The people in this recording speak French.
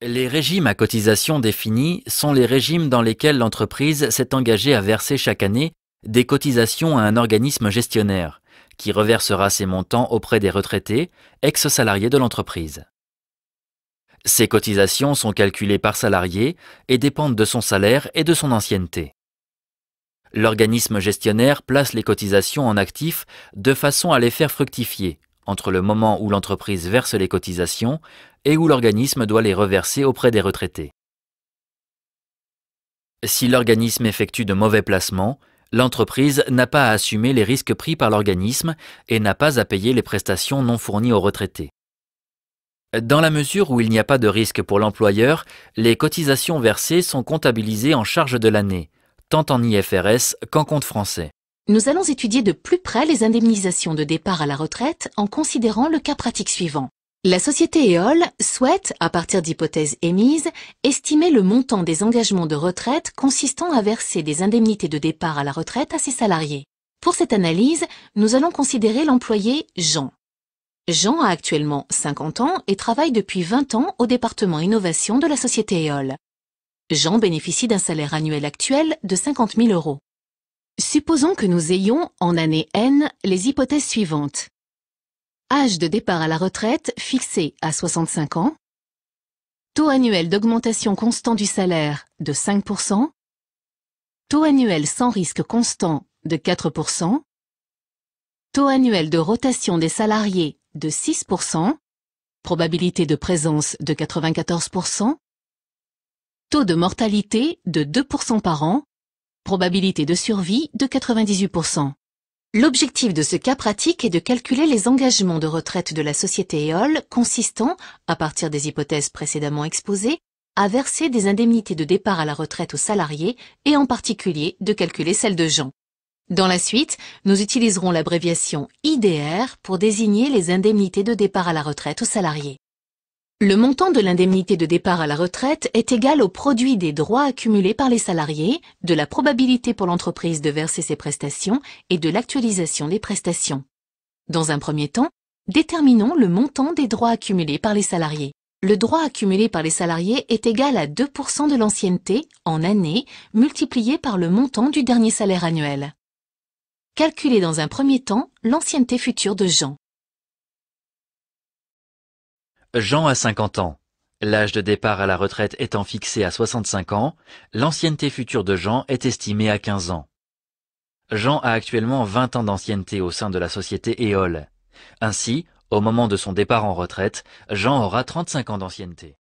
Les régimes à cotisation définis sont les régimes dans lesquels l'entreprise s'est engagée à verser chaque année des cotisations à un organisme gestionnaire, qui reversera ces montants auprès des retraités, ex-salariés de l'entreprise. Ces cotisations sont calculées par salarié et dépendent de son salaire et de son ancienneté. L'organisme gestionnaire place les cotisations en actifs de façon à les faire fructifier, entre le moment où l'entreprise verse les cotisations et où l'organisme doit les reverser auprès des retraités. Si l'organisme effectue de mauvais placements, l'entreprise n'a pas à assumer les risques pris par l'organisme et n'a pas à payer les prestations non fournies aux retraités. Dans la mesure où il n'y a pas de risque pour l'employeur, les cotisations versées sont comptabilisées en charge de l'année, tant en IFRS qu'en compte français. Nous allons étudier de plus près les indemnisations de départ à la retraite en considérant le cas pratique suivant. La société Éole souhaite, à partir d'hypothèses émises, estimer le montant des engagements de retraite consistant à verser des indemnités de départ à la retraite à ses salariés. Pour cette analyse, nous allons considérer l'employé Jean. Jean a actuellement 50 ans et travaille depuis 20 ans au département innovation de la société Éole. Jean bénéficie d'un salaire annuel actuel de 50 000 €. Supposons que nous ayons, en année N, les hypothèses suivantes. Âge de départ à la retraite fixé à 65 ans. Taux annuel d'augmentation constant du salaire de 5%. Taux annuel sans risque constant de 4%. Taux annuel de rotation des salariés de 6%. Probabilité de présence de 94%. Taux de mortalité de 2% par an. Probabilité de survie de 98%. L'objectif de ce cas pratique est de calculer les engagements de retraite de la société Éole consistant, à partir des hypothèses précédemment exposées, à verser des indemnités de départ à la retraite aux salariés et en particulier de calculer celles de Jean. Dans la suite, nous utiliserons l'abréviation IDR pour désigner les indemnités de départ à la retraite aux salariés. Le montant de l'indemnité de départ à la retraite est égal au produit des droits accumulés par les salariés, de la probabilité pour l'entreprise de verser ses prestations et de l'actualisation des prestations. Dans un premier temps, déterminons le montant des droits accumulés par les salariés. Le droit accumulé par les salariés est égal à 2% de l'ancienneté en année multiplié par le montant du dernier salaire annuel. Calculez dans un premier temps l'ancienneté future de Jean. Jean a 50 ans. L'âge de départ à la retraite étant fixé à 65 ans, l'ancienneté future de Jean est estimée à 15 ans. Jean a actuellement 20 ans d'ancienneté au sein de la société Éole. Ainsi, au moment de son départ en retraite, Jean aura 35 ans d'ancienneté.